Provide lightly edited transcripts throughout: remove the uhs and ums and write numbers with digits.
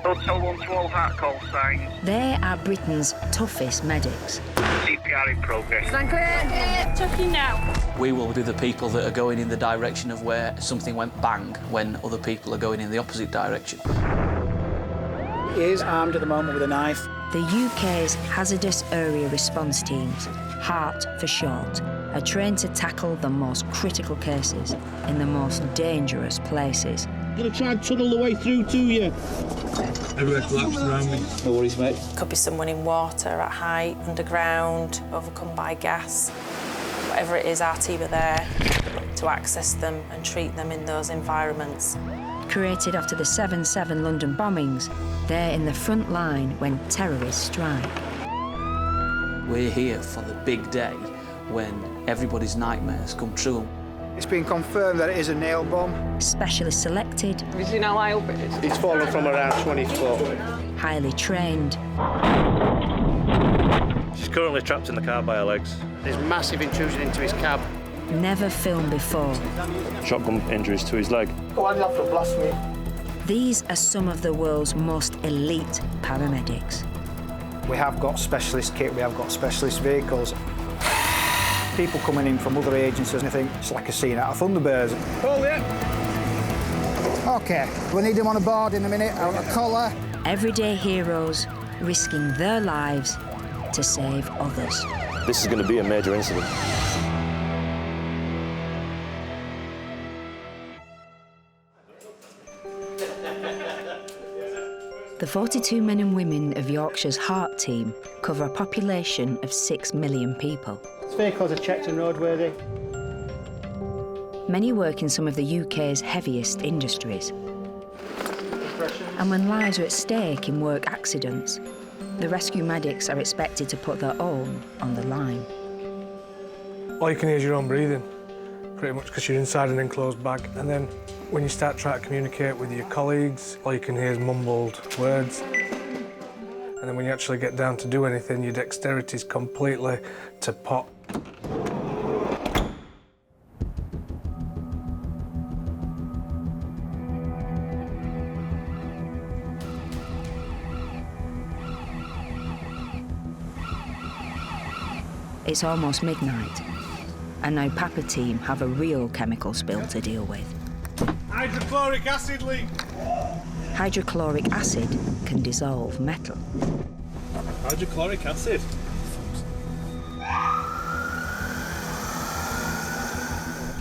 Hotel 112 HART call signs. They are Britain's toughest medics. CPR in progress. Stand clear. Checking now. We will be the people that are going in the direction of where something went bang when other people are going in the opposite direction. He is armed at the moment with a knife. The UK's hazardous area response teams, HART for short, are trained to tackle the most critical cases in the most dangerous places. I'm going to try and tunnel the way through to you. Everywhere collapsed around me. No worries, mate. Could be someone in water, at height, underground, overcome by gas. Whatever it is, our team are there to access them and treat them in those environments. Created after the 7/7 London bombings, they're in the front line when terrorists strike. We're here for the big day when everybody's nightmares come true. It's been confirmed that it is a nail bomb. Specialists selected, Have you seen how high up it is? It's fallen from around 20 foot. highly trained, She's currently trapped in the car by her legs. There's massive intrusion into his cab. never filmed before. Shotgun injuries to his leg. Go on, you have to blast me. These are some of the world's most elite paramedics. We have got specialist kit, we have got specialist vehicles. People coming in from other agencies and I think it's like a scene out of Thunderbirds. Hold it. OK, we need him on a board in a minute, on a collar. Everyday heroes risking their lives to save others. This is going to be a major incident. The 42 men and women of Yorkshire's HART team cover a population of 6 million people. Vehicles are checked and roadworthy. Many work in some of the UK's heaviest industries. And when lives are at stake in work accidents, the rescue medics are expected to put their own on the line. All you can hear is your own breathing, pretty much because you're inside an enclosed bag. And then when you start trying to communicate with your colleagues, all you can hear is mumbled words. And then when you actually get down to do anything, your dexterity's completely to pot. It's almost midnight, and now Papa team have a real chemical spill to deal with. Hydrochloric acid leak. Hydrochloric acid can dissolve metal. Hydrochloric acid?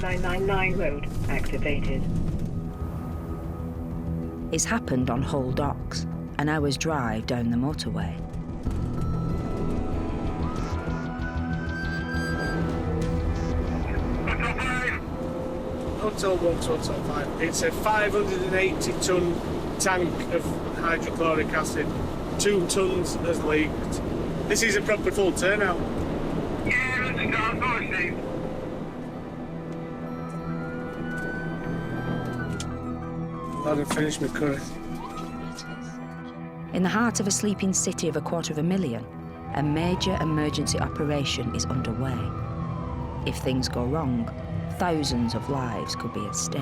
999 road activated. It's happened on Hull docks, an hour's drive down the motorway. Hotel 1 to Hotel 5. It's a 580-ton tank of hydrochloric acid. 2 tons has leaked. This is a proper full turnout. Yeah, let's go, go, Steve. I didn't finish my curry. In the heart of a sleeping city of 250,000, a major emergency operation is underway. If things go wrong, thousands of lives could be at stake.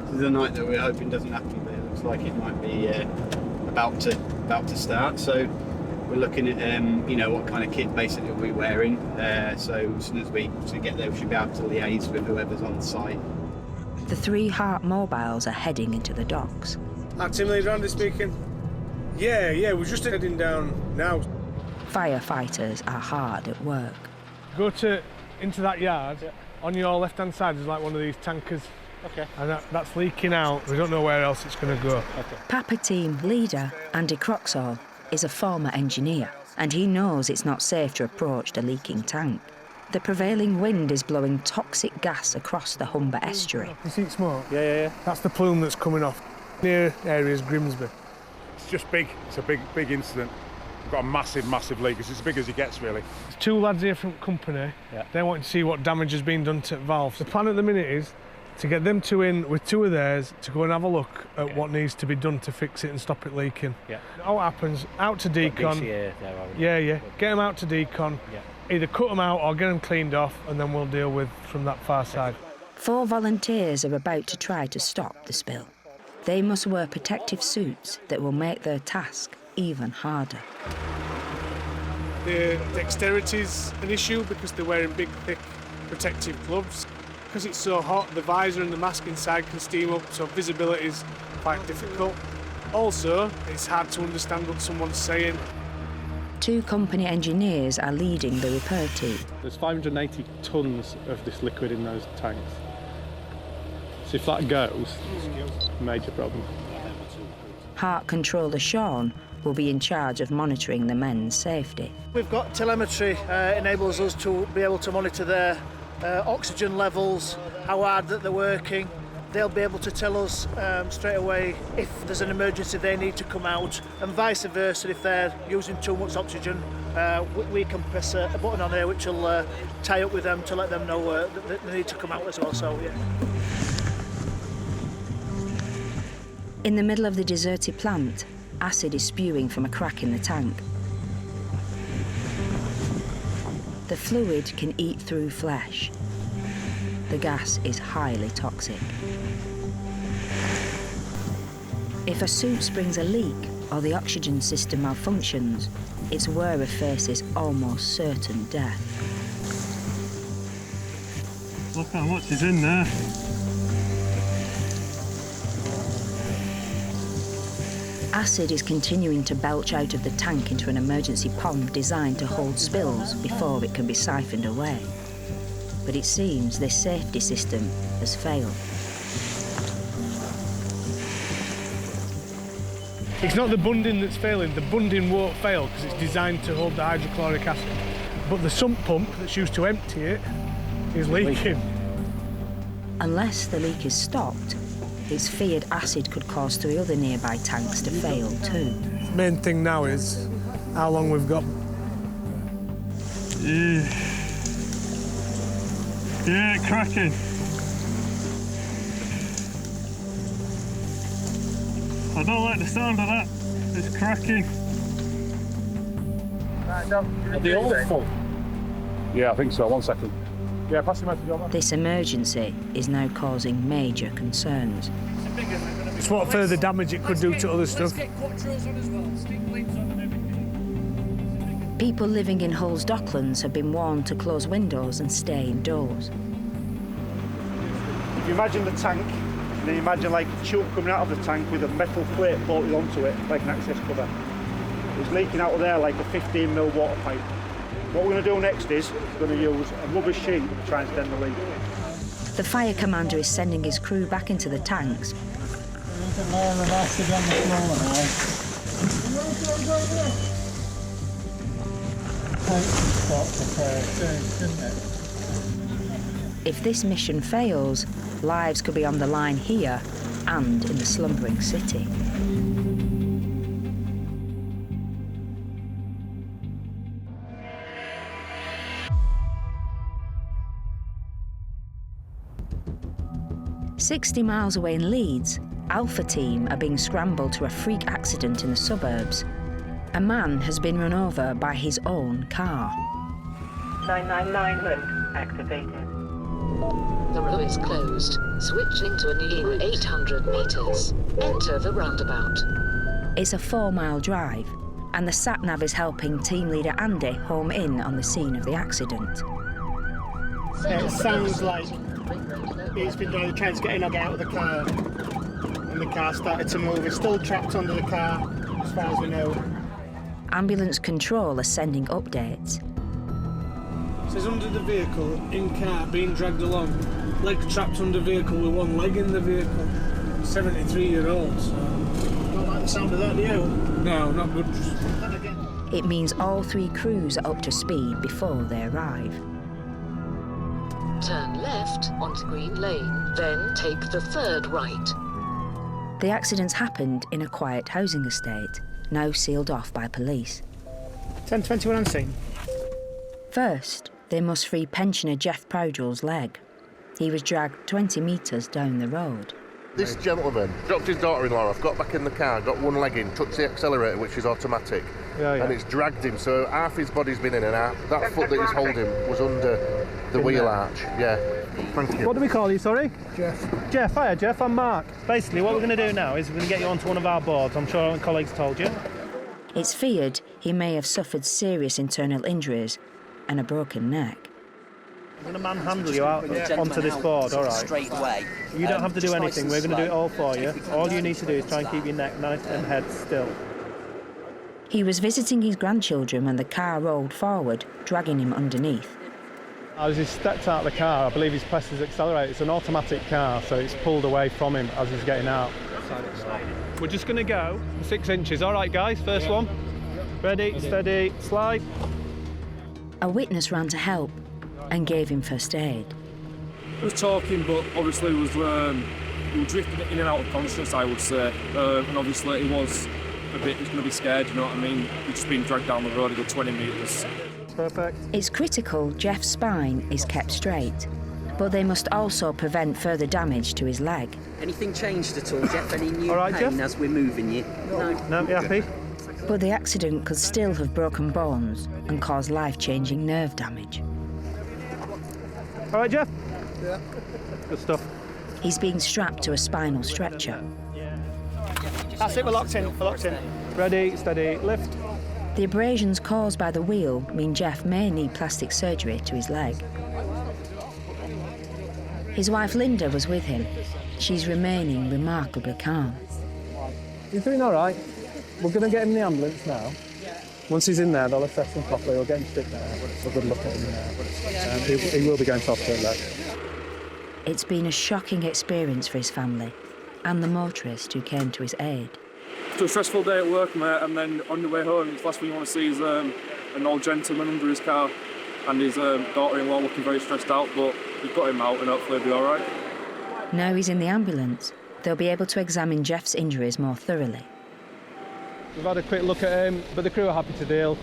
This is a night that we're hoping doesn't happen, but it looks like it might be about to start. So we're looking at you know, what kind of kit basically we're wearing. So as soon as we get there, we should be able to liaise with whoever's on site. The 3 HART mobiles are heading into the docks. Team leader Andy speaking. Yeah, we're just heading down now. Firefighters are hard at work. Go into that yard. Yeah. On your left-hand side is like one of these tankers. Okay. And that's leaking out. We don't know where else it's going to go. Okay. Papa team leader Andy Croxall is a former engineer, and he knows it's not safe to approach the leaking tank. The prevailing wind is blowing toxic gas across the Humber estuary. You see smoke? Yeah. That's the plume that's coming off. Near areas Grimsby. It's just big. It's a big incident. We've got a massive leak. It's as big as it gets, really. There's 2 lads here from company. Yeah. They want to see what damage has been done to valves. The plan at the minute is to get them 2 in with 2 of theirs to go and have a look at what needs to be done to fix it and stop it leaking. Yeah. All happens, out to decon. Yeah. Get them out to decon. Yeah. Either cut them out or get them cleaned off, and then we'll deal with from that far side. 4 volunteers are about to try to stop the spill. They must wear protective suits that will make their task even harder. Their dexterity's an issue because they're wearing big, thick protective gloves. Because it's so hot, the visor and the mask inside can steam up, so visibility's quite difficult. Also, it's hard to understand what someone's saying. 2 company engineers are leading the repair team. There's 580 tonnes of this liquid in those tanks. So if that goes, major problem. HART controller Sean will be in charge of monitoring the men's safety. We've got telemetry, enables us to be able to monitor their oxygen levels, how hard that they're working. They'll be able to tell us straight away if there's an emergency they need to come out, and vice versa. If they're using too much oxygen, we can press a button on here which will tie up with them to let them know that they need to come out as well. So, yeah. In the middle of the deserted plant, acid is spewing from a crack in the tank. The fluid can eat through flesh. The gas is highly toxic. If a suit springs a leak or the oxygen system malfunctions, its wearer faces almost certain death. Look how much is in there. Acid is continuing to belch out of the tank into an emergency pond designed to hold spills before it can be siphoned away. But it seems this safety system has failed. It's not the bunding that's failing. The bunding won't fail because it's designed to hold the hydrochloric acid. But the sump pump that's used to empty it is leaking. Unless the leak is stopped, it's feared acid could cause 3 other nearby tanks to fail too. The main thing now is how long we've got. Yeah, cracking. I don't like the sound of that. It's cracking. Are they all full? Yeah, I think so. 1 second. Yeah, pass the message over. This emergency is now causing major concerns. It's what further damage it could do to other stuff. People living in Hull's Docklands have been warned to close windows and stay indoors. If you imagine the tank, and then you imagine like a tube coming out of the tank with a metal plate bolted onto it, like an access cover. It's leaking out of there like a 15mm water pipe. What we're going to do next is we're going to use a rubber sheet to try and stem the leak. The fire commander is sending his crew back into the tanks. If this mission fails, lives could be on the line here and in the slumbering city. "60 miles away in Leeds, Alpha team are being scrambled to a freak accident in the suburbs. A man has been run over by his own car. 999 road activated. The road is closed. Switch into a new 800 metres. Enter the roundabout. It's a 4-mile drive, and the sat-nav is helping team leader Andy home in on the scene of the accident. It sounds like he's been trying to get in or get out of the car, and the car started to move. It's still trapped under the car, as far as we know. Ambulance control are sending updates. It says under the vehicle, in car, being dragged along. Leg trapped under vehicle with 1 leg in the vehicle. 73-year-old. So. Don't like the sound of that, do you? No, not good. It means all 3 crews are up to speed before they arrive. Turn left onto Green Lane, then take the 3rd right. The accidents happened in a quiet housing estate, now sealed off by police. 10:21 on scene. First, they must free pensioner Jeff Prowdell's leg. He was dragged 20 metres down the road. This gentleman dropped his daughter-in-law off, got back in the car, got one leg in, touched the accelerator, which is automatic, and it's dragged him. So half his body's been in and out. That foot that he's holding was under the wheel arch. Yeah. Thank you. What do we call you, sorry? Jeff. Jeff, hiya Jeff, I'm Mark. Basically what we're going to do now is we're going to get you onto one of our boards. I'm sure our colleagues told you. It's feared he may have suffered serious internal injuries and a broken neck. I'm going to manhandle you out onto this board, all right? Straight away. You don't have to do anything, we're going to do it all for you. All you need to do is try and keep your neck nice and head still. He was visiting his grandchildren when the car rolled forward, dragging him underneath. As he stepped out of the car, I believe he's pressed his accelerator. It's an automatic car, so it's pulled away from him as he's getting out. We're just going to go 6 inches. All right, guys, first one. Ready, steady, slide. A witness ran to help and gave him first aid. I was talking, but obviously we were drifting in and out of consciousness, I would say. And obviously he was going to be scared, you know what I mean? He'd just been dragged down the road a good 20 metres. Perfect. It's critical Jeff's spine is kept straight, but they must also prevent further damage to his leg. Anything changed at all, Jeff? Any new right, pain Jeff? as we're moving you? No, you happy? But the accident could still have broken bones and caused life-changing nerve damage. All right, Jeff? Yeah. Good stuff. He's being strapped to a spinal stretcher. That's it, we're locked in. Ready, steady, lift. The abrasions caused by the wheel mean Jeff may need plastic surgery to his leg. His wife Linda was with him. She's remaining remarkably calm. He's doing all right. We're going to get him in the ambulance now. Once he's in there, they'll assess him properly. We'll get him stick there. We'll good look at him there. He will be going to hospital. It's been a shocking experience for his family and the motorist who came to his aid. It's a stressful day at work, mate, and then on the way home, the last thing you want to see is an old gentleman under his car and his daughter-in-law looking very stressed out, but we've got him out and hopefully he'll be all right. Now he's in the ambulance, they'll be able to examine Jeff's injuries more thoroughly. We've had a quick look at him, but the crew are happy to deal.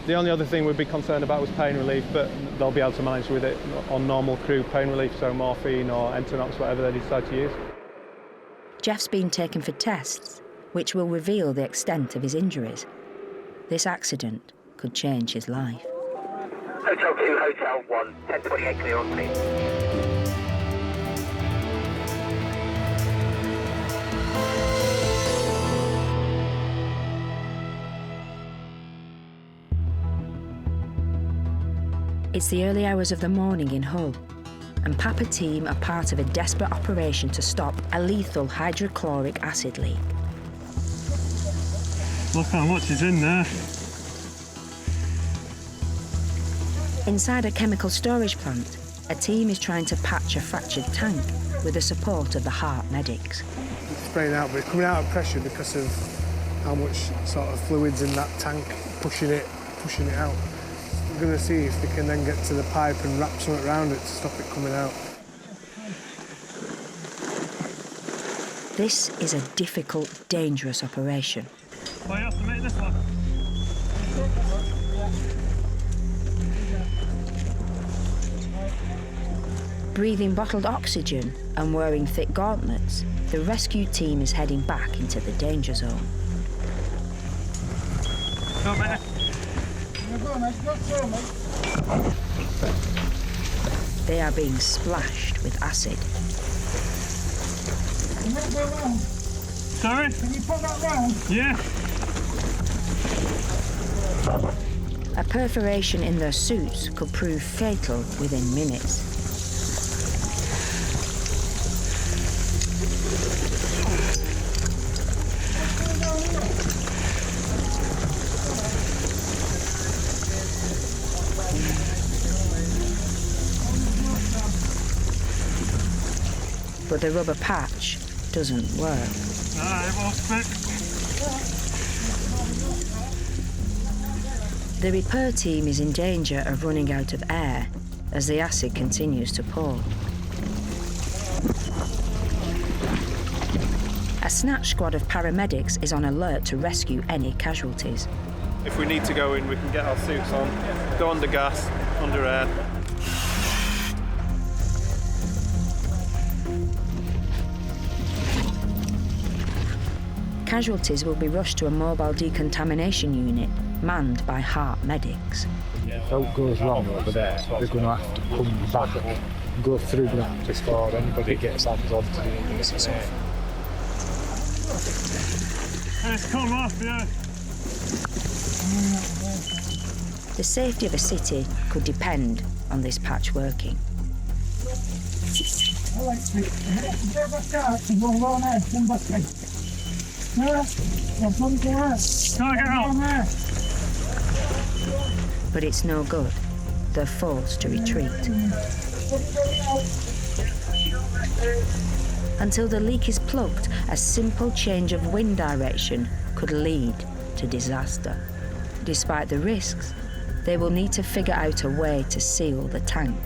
The only other thing we'd be concerned about was pain relief, but they'll be able to manage with it on normal crew pain relief, so morphine or Entonox, whatever they decide to use. Jeff's been taken for tests, which will reveal the extent of his injuries. This accident could change his life. Hotel 2, Hotel 1, 1028 clear on scene. It's the early hours of the morning in Hull, and Papa team are part of a desperate operation to stop a lethal hydrochloric acid leak. Look how much is in there. Inside a chemical storage plant, a team is trying to patch a fractured tank with the support of the HART medics. It's spraying out, but it's coming out of pressure because of how much sort of fluids in that tank pushing it out. We're going to see if they can then get to the pipe and wrap something around it to stop it coming out. This is a difficult, dangerous operation. Well, you have to make this one. Breathing bottled oxygen and wearing thick gauntlets, the rescue team is heading back into the danger zone. Go, mate. They are being splashed with acid. Can that go round? Sorry? Can you put that round? Yeah. A perforation in their suits could prove fatal within minutes. But the rubber patch doesn't work. It won't fit. The repair team is in danger of running out of air as the acid continues to pour. A snatch squad of paramedics is on alert to rescue any casualties. If we need to go in, we can get our suits on, go under gas, under air. Casualties will be rushed to a mobile decontamination unit manned by HART medics. If help goes wrong over there, they're going to have to come back and go through that before anybody gets hands on to the emergency. It's come off, yeah. The safety of a city could depend on this patchworking. But it's no good. They're forced to retreat. Until the leak is plugged, a simple change of wind direction could lead to disaster. Despite the risks, they will need to figure out a way to seal the tank.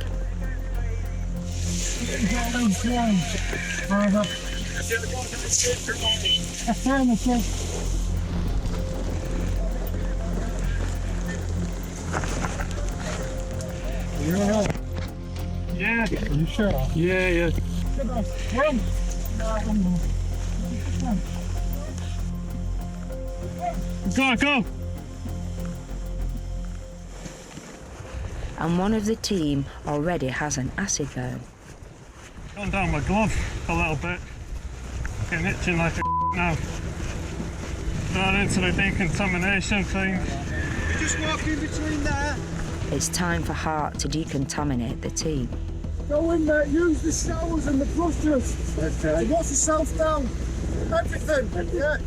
Yeah. Are you sure? Yeah. Go! And one of the team already has an acid burn. Gone down my glove a little bit. Getting itching like a now. Down into the decontamination thing. You just walk in between there. It's time for HART to decontaminate the team. Go in there, use the showers and the brushes. Okay. Wash yourself down. Everything. Yeah.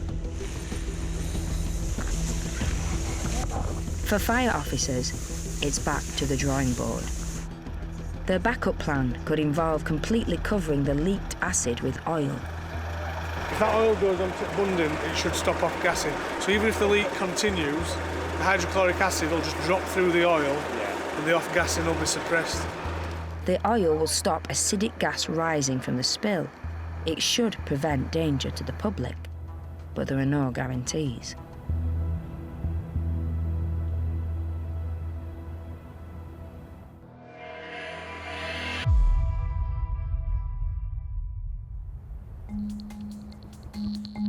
For fire officers, it's back to the drawing board. Their backup plan could involve completely covering the leaked acid with oil. If that oil goes on to abundant, it should stop off gassing. So even if the leak continues, the hydrochloric acid will just drop through the oil and the off-gassing will be suppressed. The oil will stop acidic gas rising from the spill. It should prevent danger to the public, but there are no guarantees.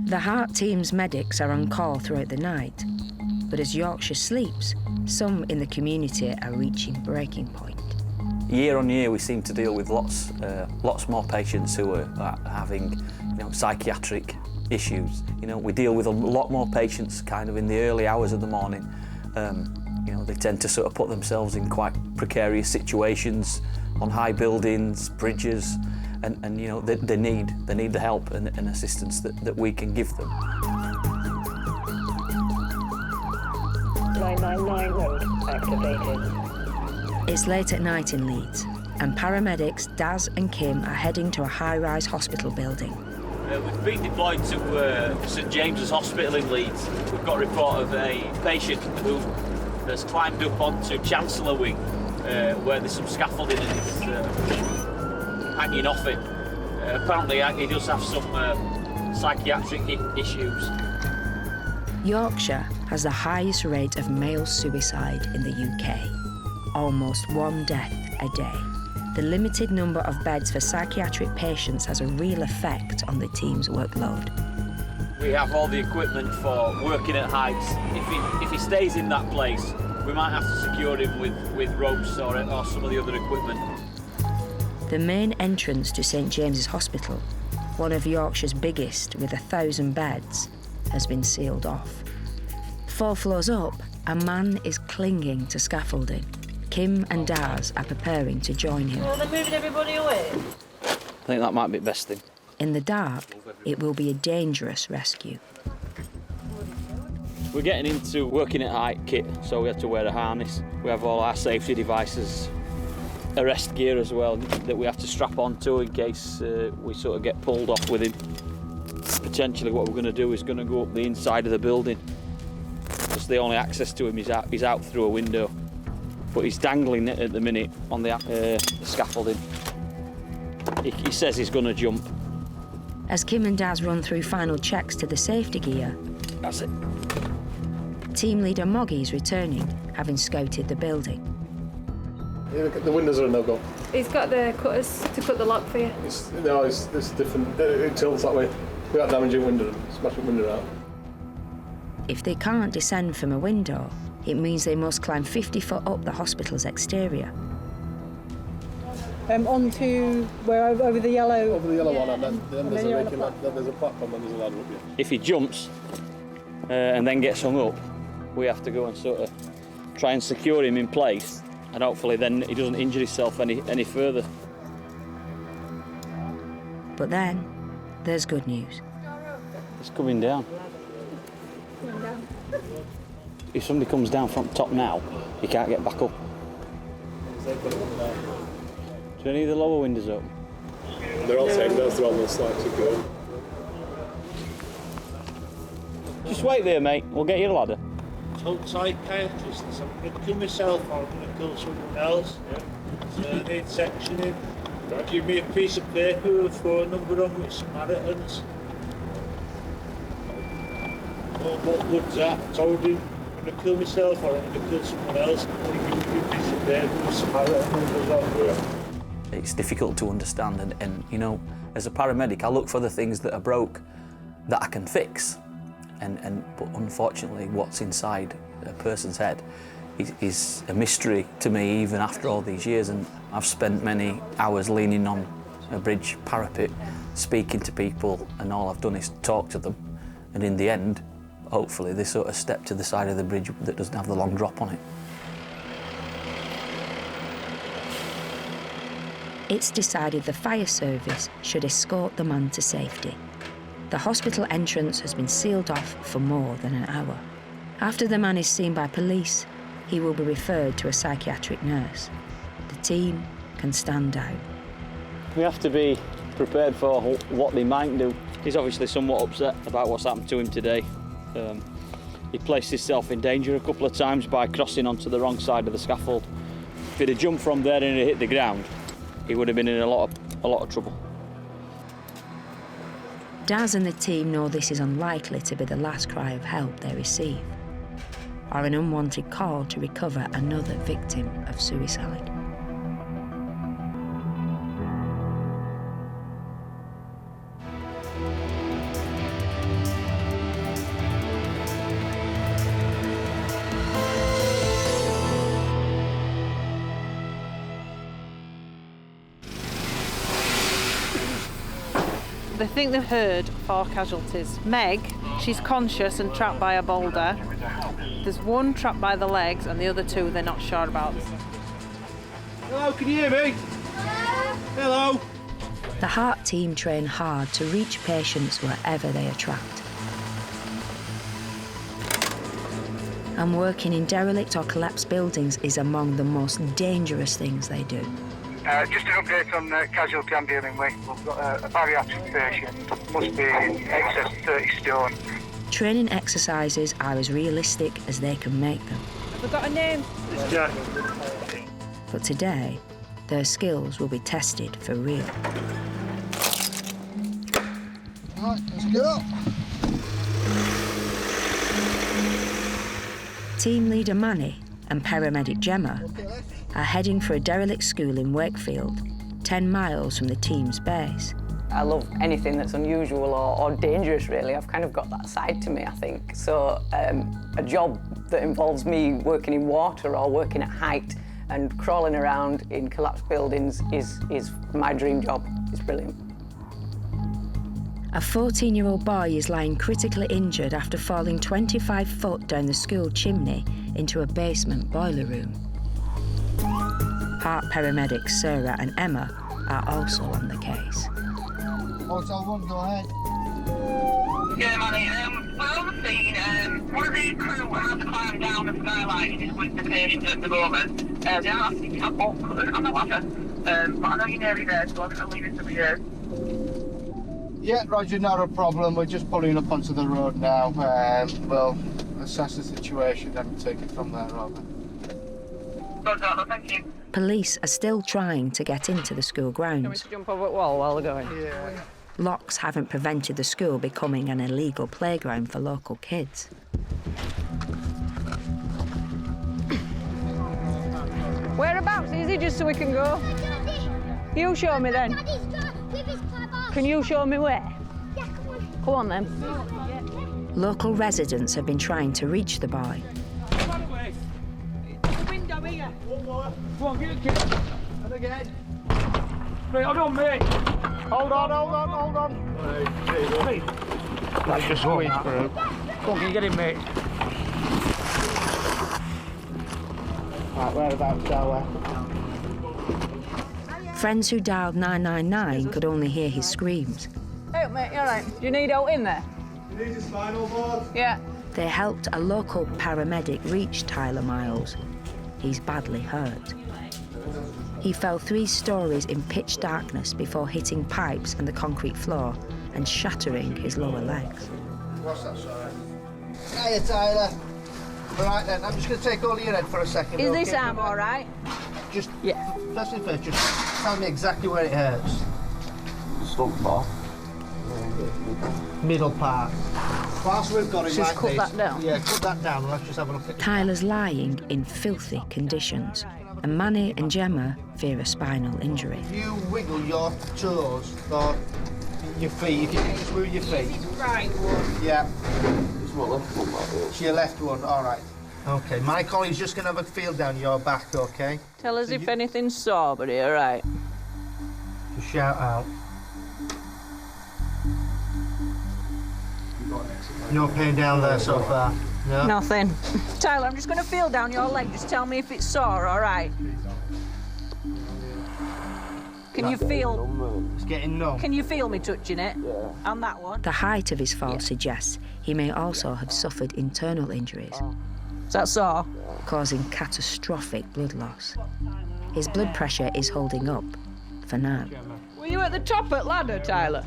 The HART team's medics are on call throughout the night, but as Yorkshire sleeps, some in the community are reaching breaking point. Year on year, we seem to deal with lots more patients who are having, psychiatric issues. We deal with a lot more patients kind of in the early hours of the morning. They tend to sort of put themselves in quite precarious situations on high buildings, bridges, and they need the help and assistance that we can give them. 999 mode activated. It's late at night in Leeds, and paramedics Daz and Kim are heading to a high-rise hospital building. We've been deployed to St James's Hospital in Leeds. We've got a report of a patient who has climbed up onto Chancellor Wing, where there's some scaffolding and it's hanging off it. Apparently he does have some psychiatric issues. Yorkshire has the highest rate of male suicide in the UK, almost 1 death a day. The limited number of beds for psychiatric patients has a real effect on the team's workload. We have all the equipment for working at heights. If he stays in that place, we might have to secure him with ropes or some of the other equipment. The main entrance to St James's Hospital, one of Yorkshire's biggest with 1,000 beds, has been sealed off. 4 floors up, a man is clinging to scaffolding. Kim and Daz are preparing to join him. Well, they're moving everybody away. I think that might be the best thing. In the dark, it will be a dangerous rescue. We're getting into working at height kit, so we have to wear a harness. We have all our safety devices, arrest gear as well, that we have to strap onto in case we sort of get pulled off with him. Potentially what we're going to do is going to go up the inside of the building. Just the only access to him is out through a window. But he's dangling at the minute on the scaffolding. He says he's going to jump. As Kim and Daz run through final checks to the safety gear, that's it. Team leader Moggy's returning, having scouted the building. The windows are a no-go. He's got the cutters to cut the lock for you. It's different. It tilts that way. Without damaging window, smashing window out. If they can't descend from a window, it means they must climb 50 foot up the hospital's exterior. Onto where over the yellow. Over the yellow one, and then there's a raking, then there's a platform, and there's a ladder up here. If he jumps and then gets hung up, we have to go and sort of try and secure him in place, and hopefully then he doesn't injure himself any further. But then, there's good news. It's coming down. If somebody comes down from top now, he can't get back up. Do any of the lower windows open? They're all saying they're on the slides to go. Just wait there, mate. We'll get you a ladder. Told psychiatrists I'm going to kill myself or I'm going to kill someone else. So they need sectioning. Give me a piece of paper with a phone number on with Samaritans. Oh, what good's that? I told him I'm going to kill myself or I'm going to kill someone else. Give me a piece of paper with Samaritan numbers on. It's difficult to understand, and you know, as a paramedic, I look for the things that are broke that I can fix. But unfortunately, what's inside a person's head is a mystery to me, even after all these years. And I've spent many hours leaning on a bridge parapet, speaking to people, and all I've done is talk to them. And in the end, hopefully, they sort of step to the side of the bridge that doesn't have the long drop on it. It's decided the fire service should escort the man to safety. The hospital entrance has been sealed off for more than an hour. After the man is seen by police, he will be referred to a psychiatric nurse. The team can stand down. We have to be prepared for what they might do. He's obviously somewhat upset about what's happened to him today. He placed himself in danger a couple of times by crossing onto the wrong side of the scaffold. If he'd have jumped from there and hit the ground, he would have been in a lot of trouble. Daz and the team know this is unlikely to be the last cry of help they receive, or an unwanted call to recover another victim of suicide. They think they've heard 4 casualties. Meg, she's conscious and trapped by a boulder. There's one trapped by the legs and the other 2 they're not sure about. Hello, can you hear me? Hello. The HART team train hard to reach patients wherever they are trapped. And working in derelict or collapsed buildings is among the most dangerous things they do. Just an update on the casualty I'm dealing with. We've got a bariatric patient, must be in excess of 30 stone. Training exercises are as realistic as they can make them. Have we got a name? It's Jack. But today, their skills will be tested for real. Right, let's go. Team leader Manny and paramedic Gemma are heading for a derelict school in Wakefield, 10 miles from the team's base. I love anything that's unusual or dangerous, really. I've kind of got that side to me, I think. So a job that involves me working in water or working at height and crawling around in collapsed buildings is my dream job. It's brilliant. A 14-year-old boy is lying critically injured after falling 25 foot down the school chimney into a basement boiler room. HART paramedics Sarah and Emma are also on the case. Hotel 1, go ahead. Yeah, Manny, we're on the scene. One of the crew has climbed down the skylight and is with the patient at the moment. They are asking to have on the ladder, but I know you're nearly there, so I'm going to leave it to you. Yeah, Roger, not a problem. We're just pulling up onto the road now. We'll assess the situation and take it from there, Robert. Thank you. Police are still trying to get into the school grounds. Can we jump over the wall while they're going? Yeah. Locks haven't prevented the school becoming an illegal playground for local kids. Whereabouts is it, just so we can go? You show me then. Can you show me where? Come on then. Local residents have been trying to reach the boy. Window here. One more. Go on, get a kick. And again. Mate, hold on, mate. Hold on. Mate. That's just squeezed through. Go on, can you get him, mate? Right, whereabouts are we? Friends who dialed 999 could only hear his screams. Hey, mate, you all right? Do you need out in there? You need a spinal board? Yeah. They helped a local paramedic reach Tyler Miles. He's badly hurt. He fell 3 stories in pitch darkness before hitting pipes and the concrete floor and shattering his lower legs. What's that, sorry? Hiya, Tyler. All right then, I'm just going to take hold of your head for a second. Is this arm all right? Just, first thing first, just tell me exactly where it hurts. Stump bar. Middle part. Whilst we've got it Just like cut this, that down? Yeah, cut that down and let's just have a look at it. Tyler's lying in filthy conditions, and Manny and Gemma fear a spinal injury. If you wiggle your toes or your feet, if you can just move your feet. Right. Yeah. It's my left one, It's your left one, all right. Okay, my colleague's just going to have a feel down your back, okay? Tell us if anything's sore, buddy, all right? Just shout out. No pain down there so far? No? Nothing. Tyler, I'm just going to feel down your leg. Just tell me if it's sore, all right? Can you feel... It's getting numb. Can you feel me touching it? Yeah. On that one? The height of his fall suggests he may also have suffered internal injuries. Is that sore? Causing catastrophic blood loss. His blood pressure is holding up, for now. Were you at the top at ladder, Tyler?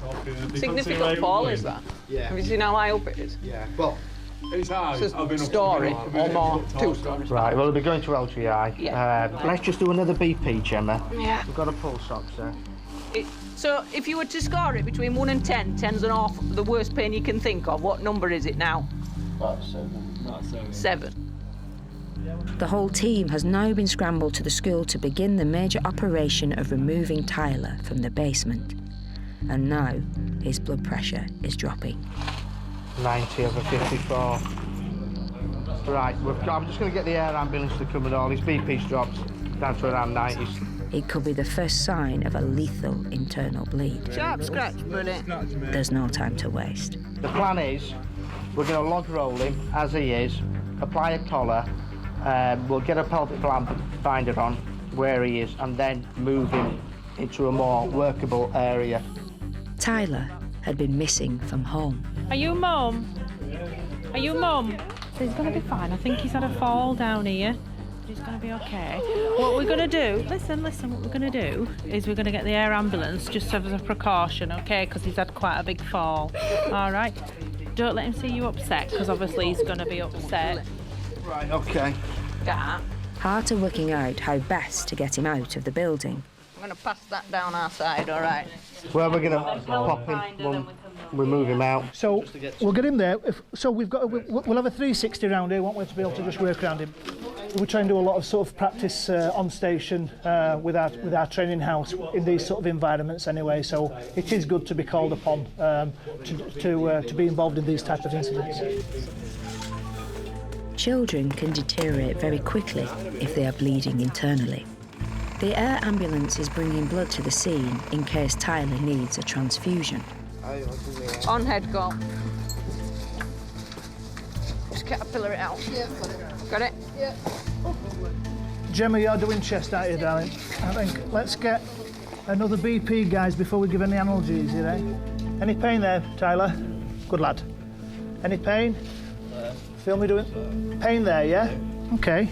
Significant fall, is that? Yeah. Have you seen how high up it is? Yeah. Well, it's a story or more, 2 stories. right, well, we'll be going to LGI. Yeah. Let's just do another BP, Gemma. Yeah. We've got a pulse ox there. So if you were to score it between 1 and 10, 10's an awful, the worst pain you can think of, what number is it now? About 7. About 7. The whole team has now been scrambled to the school to begin the major operation of removing Tyler from the basement. And now his blood pressure is dropping. 90 over 54. Right, I'm just going to get the air ambulance to come and all. His BP's dropped down to around 90s. It could be the first sign of a lethal internal bleed. Sharp scratch, buddy. There's no time to waste. The plan is, we're going to log roll him as he is, apply a collar, we'll get a pelvic finder on where he is, and then move him into a more workable area. Tyler had been missing from home. Are you Mum? Are you Mum? So he's going to be fine. I think he's had a fall down here. He's going to be okay. What we're going to do, listen, what we're going to do is we're going to get the air ambulance just as a precaution, okay? Because he's had quite a big fall. All right? Don't let him see you upset, because obviously he's going to be upset. Right, okay. HART are working out how best to get him out of the building. I'm going to pass that down our side, all right? Well, we're going to pop him, we'll move him out. So we'll get him there. We'll have a 360 round here, won't we, to be able to just work around him. We try and do a lot of sort of practice on station with our training house in these sort of environments anyway. So it is good to be called upon to be involved in these types of incidents. Children can deteriorate very quickly if they are bleeding internally. The air ambulance is bringing blood to the scene in case Tyler needs a transfusion. On head, go. Just caterpillar it out. Yeah, got it. Yeah. Gemma, you're doing chest, aren't you, darling? I think let's get another BP, guys, before we give any analgesics, you know? Any pain there, Tyler? Good lad. Any pain? Feel me doing pain there, yeah? Okay.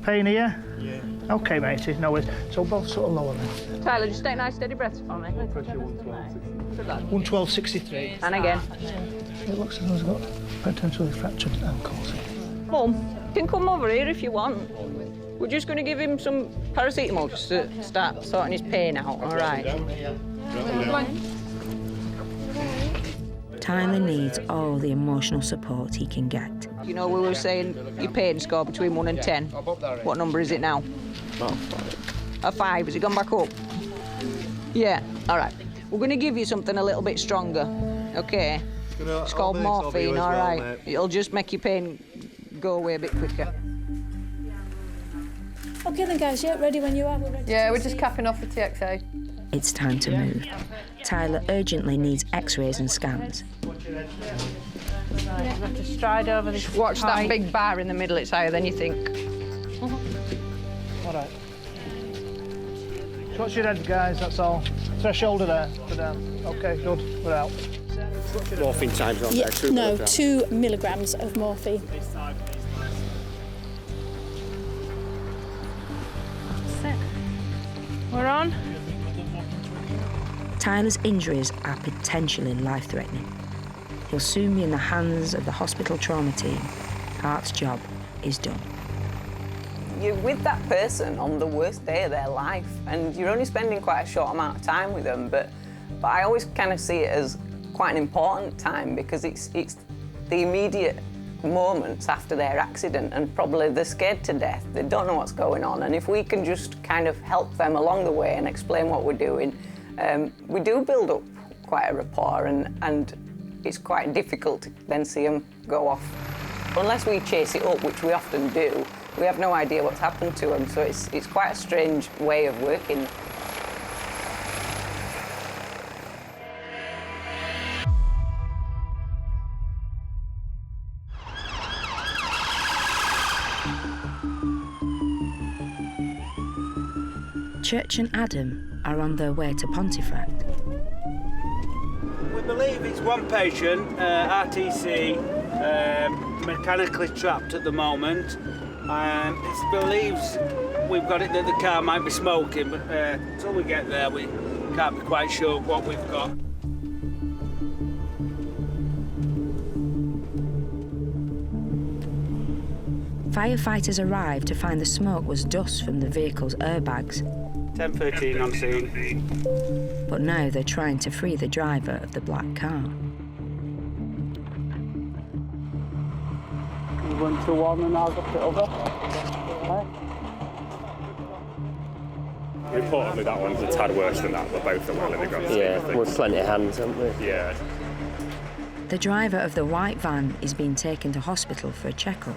Pain here? Yeah. Okay, matey, no worries. So both sort of lower then. Tyler, just take nice steady breaths for me. 112.63. And again. It looks as though he's got potentially fractured ankles. Mum, you can come over here if you want. We're just going to give him some paracetamol just to start sorting his pain out, all right? Tyler needs all the emotional support he can get. You know, we were saying your pain score between 1 and 10. What number is it now? A 5. Has it gone back up? Yeah, all right. We're going to give you something a little bit stronger, okay? It's called morphine, all right. It'll just make your pain go away a bit quicker. OK then, guys, yeah, ready when you are. Yeah, we're just capping off the TXA. It's time to move. Tyler urgently needs x-rays and scans. Right, you have to stride over this. Watch that big bar in the middle, it's higher than you think. All right. Watch your head, guys, that's all. Threshold there, go down. OK, good, we're out. Morphine times on there, 2 No, milligrams. 2 milligrams of morphine. We're on. Tyler's injuries are potentially life-threatening. He'll soon be in the hands of the hospital trauma team. HART's job is done. You're with that person on the worst day of their life, and you're only spending quite a short amount of time with them, but I always kind of see it as quite an important time because it's the immediate moments after their accident, and probably they're scared to death. They don't know what's going on, and if we can just kind of help them along the way and explain what we're doing, we do build up quite a rapport, and it's quite difficult to then see them go off. Unless we chase it up, which we often do, we have no idea what's happened to them, so it's quite a strange way of working. Church and Adam are on their way to Pontefract. We believe it's one patient, RTC, mechanically trapped at the moment. It believes we've got it that the car might be smoking, but until we get there, we can't be quite sure what we've got. Firefighters arrived to find the smoke was dust from the vehicle's airbags. 10:13 on scene. But now they're trying to free the driver of the black car. 1 to 1 and I'll get it over. Reportedly that one's a tad worse than that, but both are well in the grand scheme of things. With plenty of hands, haven't we? Yeah. The driver of the white van is being taken to hospital for a checkup.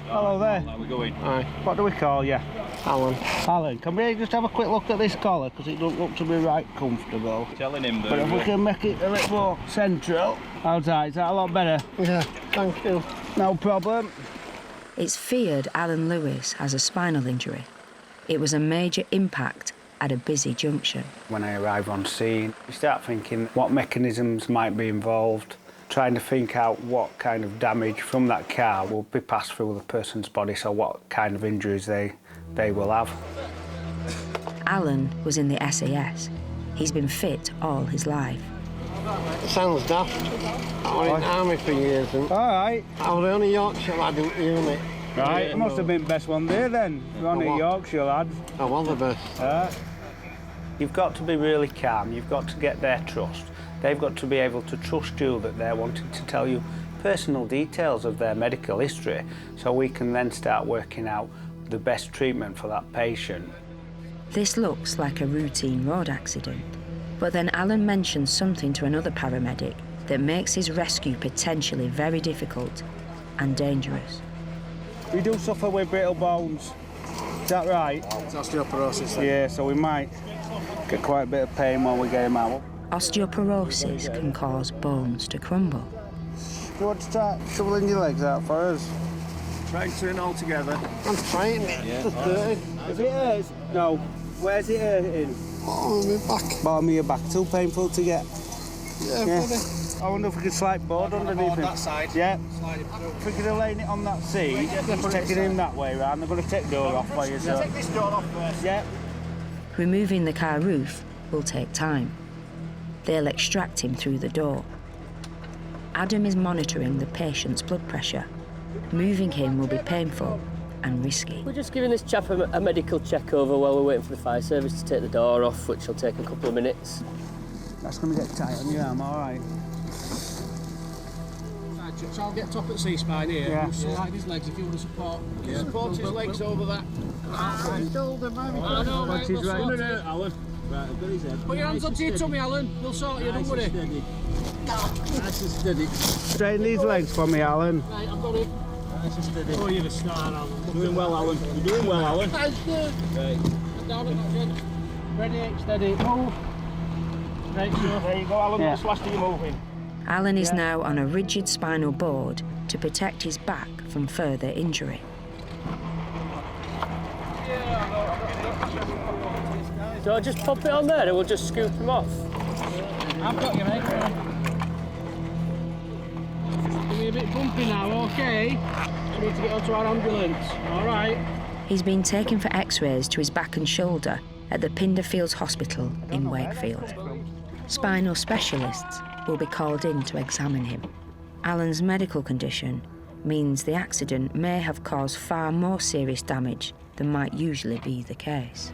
Hello there. How are we going? Hi. What do we call you? Alan. Alan, can we just have a quick look at this collar, because it doesn't look to be right comfortable. Telling him that. But if we can make it a little more central. How's that? Is that a lot better? Yeah, thank you. No problem. It's feared Alan Lewis has a spinal injury. It was a major impact at a busy junction. When I arrive on scene, you start thinking what mechanisms might be involved, trying to think out what kind of damage from that car will be passed through the person's body, so what kind of injuries they will have. Alan was in the SAS. He's been fit all his life. Sounds daft. I was in the army for years. And all right. I was the only Yorkshire lad in the unit. Right, it must have been best one day then. You're only Yorkshire lads. I was the best. You've got to be really calm. You've got to get their trust. They've got to be able to trust you that they're wanting to tell you personal details of their medical history, so we can then start working out the best treatment for that patient. This looks like a routine road accident, but then Alan mentions something to another paramedic that makes his rescue potentially very difficult and dangerous. We do suffer with brittle bones. Is that right? It's osteoporosis then. Yeah, so we might get quite a bit of pain when we get him out. Osteoporosis can cause bones to crumble. You want to start shoveling your legs out for us? Try and turn all together. I'm trying it. Yeah. It's dirty. If it hurts, no. Where's it hurting? Oh, my back. Bottom of your back. Too painful to get. Yeah, buddy. I wonder if we could slide board underneath him. that side. Yeah. Slide it through. If we could have laid it on that seat, just taking him that way round. I'm going to take the door off for you, so. Take this door off first. Yeah. Removing the car roof will take time. They'll extract him through the door. Adam is monitoring the patient's blood pressure. Moving him will be painful and risky. We're just giving this chap a medical check over while we're waiting for the fire service to take the door off, which will take a couple of minutes. That's going to get tight on your arm, all right. So I'll get top at C-spine here. Yeah. We'll slide his legs if you want to support. Support his legs over that. Shoulder, man. What's his right? Alan. Right, I've got his head. Put your hands onto your tummy, Alan. We'll sort you, don't worry. Nice and steady. Straighten these legs for me, Alan. Right, I've got it. Nice and steady. Oh, you're the star, Alan. You're doing well, Alan. You're doing well, Alan. Right. Down at that chin. Ready, steady, move. Right, sure. There you go, Alan. What's last are you moving? Alan is now on a rigid spinal board to protect his back from further injury. So I just pop it on there and we'll just scoop him off. I've got you, mate. It's going to be a bit bumpy now, OK? We need to get onto our ambulance, all right? He's been taken for x-rays to his back and shoulder at the Pinderfields Hospital in Wakefield. Spinal specialists will be called in to examine him. Alan's medical condition means the accident may have caused far more serious damage than might usually be the case.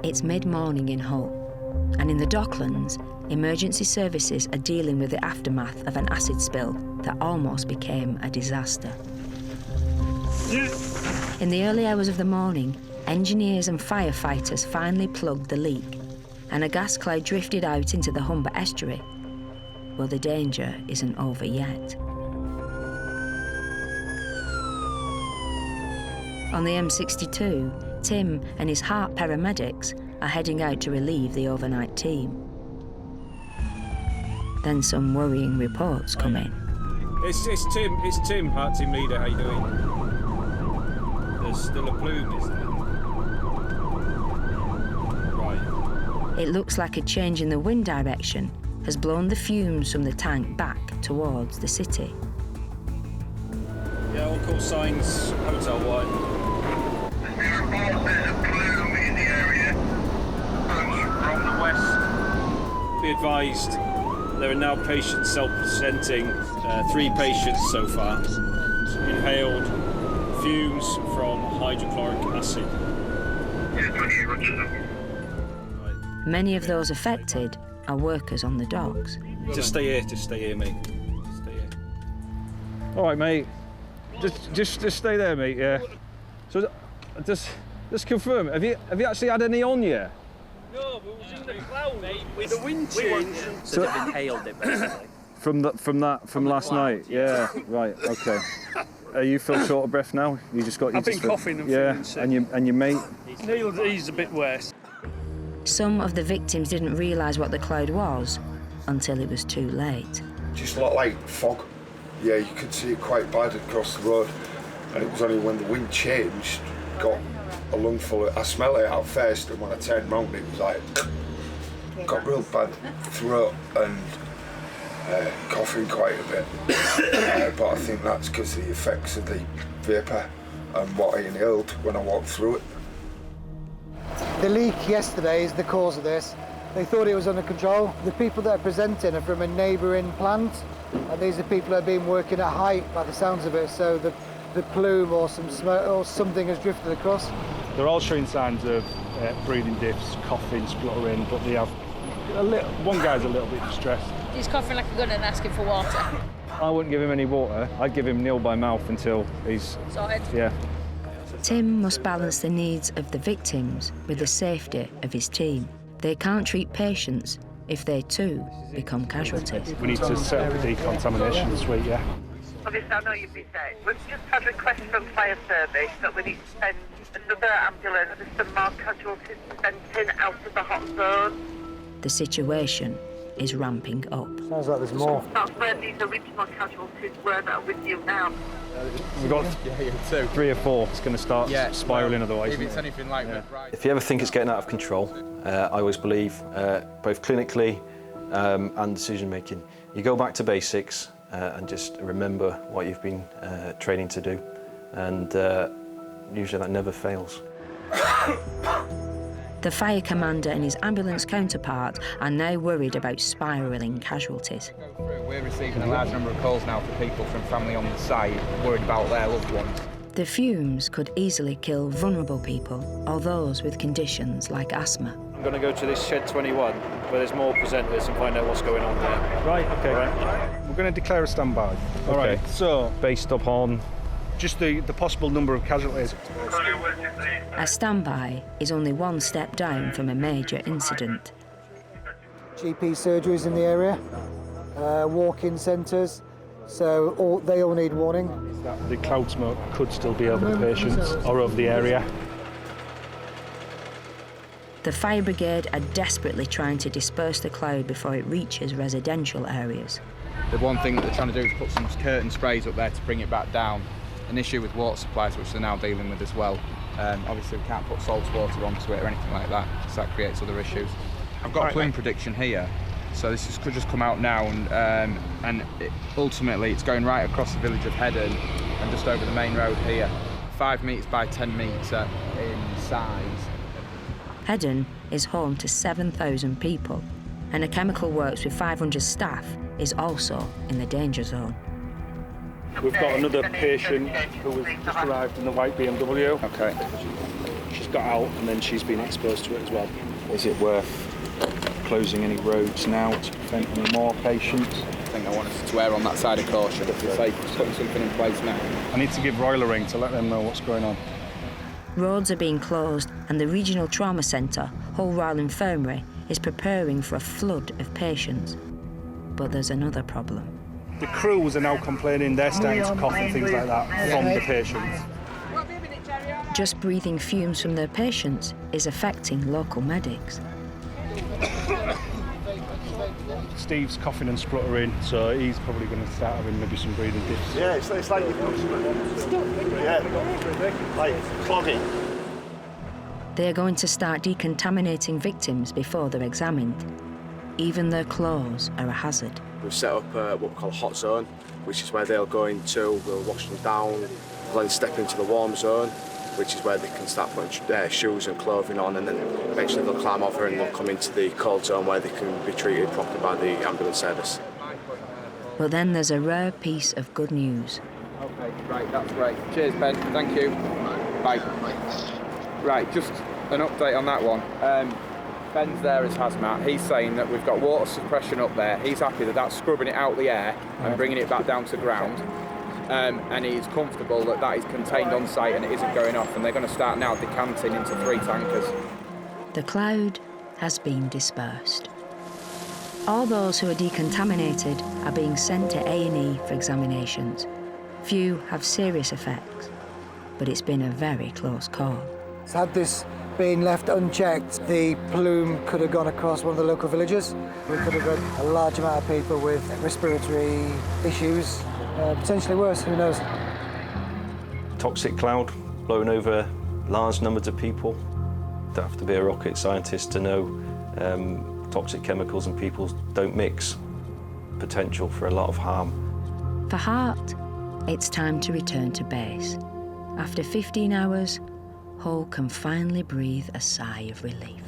It's mid-morning in Hull, and in the Docklands, emergency services are dealing with the aftermath of an acid spill that almost became a disaster. In the early hours of the morning, engineers and firefighters finally plugged the leak, and a gas cloud drifted out into the Humber estuary. Well, the danger isn't over yet. On the M62, Tim and his HART paramedics are heading out to relieve the overnight team. Then some worrying reports come in. It's Tim, HART team leader. How you doing? There's still a plume, is there? Right. It looks like a change in the wind direction has blown the fumes from the tank back towards the city. Yeah, all call signs, Hotel 1. From the west. Be advised, there are now patients self-presenting. 3 patients so far. Inhaled fumes from hydrochloric acid. Many of those affected are workers on the docks. Just stay here, mate. Just stay here. All right, mate. Just stay there, mate. Yeah. So, just confirm. Have you actually had any on you? No, but it was in the cloud, mate, with the wind change. So they've inhaled it, basically. From last night. Yeah. Right. Okay. You feel short of breath now? You just got. I've been coughing and feeling sick. and your mate. He's a bit worse. Some of the victims didn't realise what the cloud was until it was too late. Just looked like fog. Yeah, you could see it quite bad across the road, and it was only when the wind changed, got a lungful of, I smelled it out first, and when I turned round it was like, got real bad throat and coughing quite a bit. But I think that's because of the effects of the vapour and what I inhaled when I walked through it. The leak yesterday is the cause of this. They thought it was under control. The people that are presenting are from a neighbouring plant, and these are people that have been working at height by the sounds of it, so the plume or some smoke or something has drifted across. They're all showing signs of breathing diffs, coughing, spluttering, but they have one guy's a little bit distressed. He's coughing like a gun and asking for water. I wouldn't give him any water. I'd give him nil by mouth until he's... Sorted. Yeah. Tim must balance the needs of the victims with the safety of his team. They can't treat patients if they too become casualties. We need to set up a decontamination suite, yeah. Obviously, I know you've been saying, we've just had a request from fire service that we need to send another ambulance with some more casualties presenting out of the hot zone. The situation is ramping up. Sounds like there's more. That's where these original casualties were that are with you now. We've got 3 or 4. It's going to start spiralling otherwise. If it's anything like that. If you ever think it's getting out of control, I always believe, both clinically and decision making, you go back to basics and just remember what you've been training to do, and usually that never fails. The fire commander and his ambulance counterpart are now worried about spiralling casualties. We're receiving a large number of calls now for people from family on the site worried about their loved ones. The fumes could easily kill vulnerable people or those with conditions like asthma. I'm going to go to this shed 21. where there's more presenters and find out what's going on there. Right, okay. Right. We're going to declare a standby. All right. So, based upon just the possible number of casualties. A standby is only one step down from a major incident. GP surgeries in the area, walk-in centres, so they all need warning. The cloud smoke could still be over the patients or over the area. The fire brigade are desperately trying to disperse the cloud before it reaches residential areas. The one thing that they're trying to do is put some curtain sprays up there to bring it back down. An issue with water supplies, which they're now dealing with as well. Obviously we can't put salt water onto it or anything like that, because that creates other issues. I've got a plume prediction here, so this could just come out now, and ultimately it's going right across the village of Heddon and just over the main road here. 5 metres by 10 metres in size. Heddon is home to 7,000 people, and a chemical works with 500 staff is also in the danger zone. We've got another patient who has just arrived in the white BMW. Okay. She's got out and then she's been exposed to it as well. Is it worth closing any roads now to prevent any more patients? I think I want us to err on that side of caution. If it's safe, putting something in place now. I need to give Royal a ring to let them know what's going on. Roads are being closed and the Regional Trauma Centre, Hull Royal Infirmary, is preparing for a flood of patients. But there's another problem. The crews are now complaining they're starting to cough and things like that from the patients. Just breathing fumes from their patients is affecting local medics. Steve's coughing and spluttering, so he's probably going to start having maybe some breathing difficulties. Yeah, it's like you've got like clogging. They are going to start decontaminating victims before they're examined. Even their clothes are a hazard. We've set up what we call a hot zone, which is where they'll go into, we'll wash them down, then step into the warm zone, which is where they can start putting their shoes and clothing on, and then eventually they'll climb over and they'll come into the cold zone where they can be treated properly by the ambulance service. But then there's a rare piece of good news. Okay, right, that's great. Cheers, Ben. Thank you. Bye. Right, just an update on that one. Ben's there as hazmat. He's saying that we've got water suppression up there. He's happy that that's scrubbing it out the air and bringing it back down to ground. And he's comfortable that that is contained on site and it isn't going off. And they're going to start now decanting into 3 tankers. The cloud has been dispersed. All those who are decontaminated are being sent to A&E for examinations. Few have serious effects, but it's been a very close call. Had this been left unchecked, the plume could have gone across one of the local villages. We could have got a large amount of people with respiratory issues, potentially worse, who knows. Toxic cloud blowing over large numbers of people. Don't have to be a rocket scientist to know toxic chemicals and people don't mix. Potential for a lot of harm. For HART, it's time to return to base. After 15 hours, Hull can finally breathe a sigh of relief.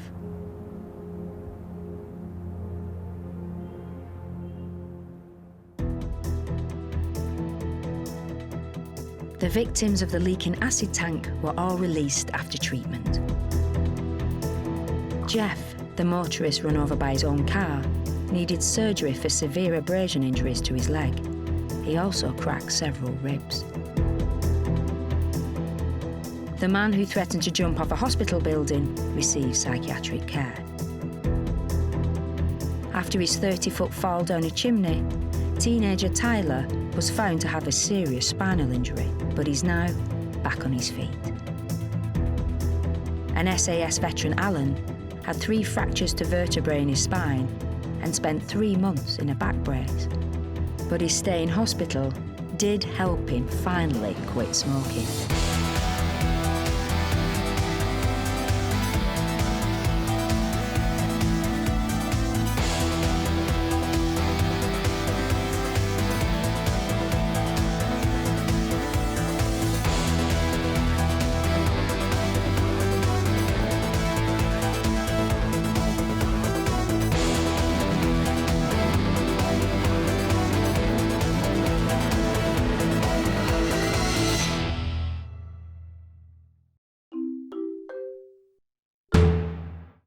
The victims of the leaking acid tank were all released after treatment. Jeff, the motorist run over by his own car, needed surgery for severe abrasion injuries to his leg. He also cracked several ribs. The man who threatened to jump off a hospital building received psychiatric care. After his 30-foot fall down a chimney, teenager Tyler was found to have a serious spinal injury, but he's now back on his feet. An SAS veteran, Alan, had 3 fractures to vertebrae in his spine and spent 3 months in a back brace. But his stay in hospital did help him finally quit smoking.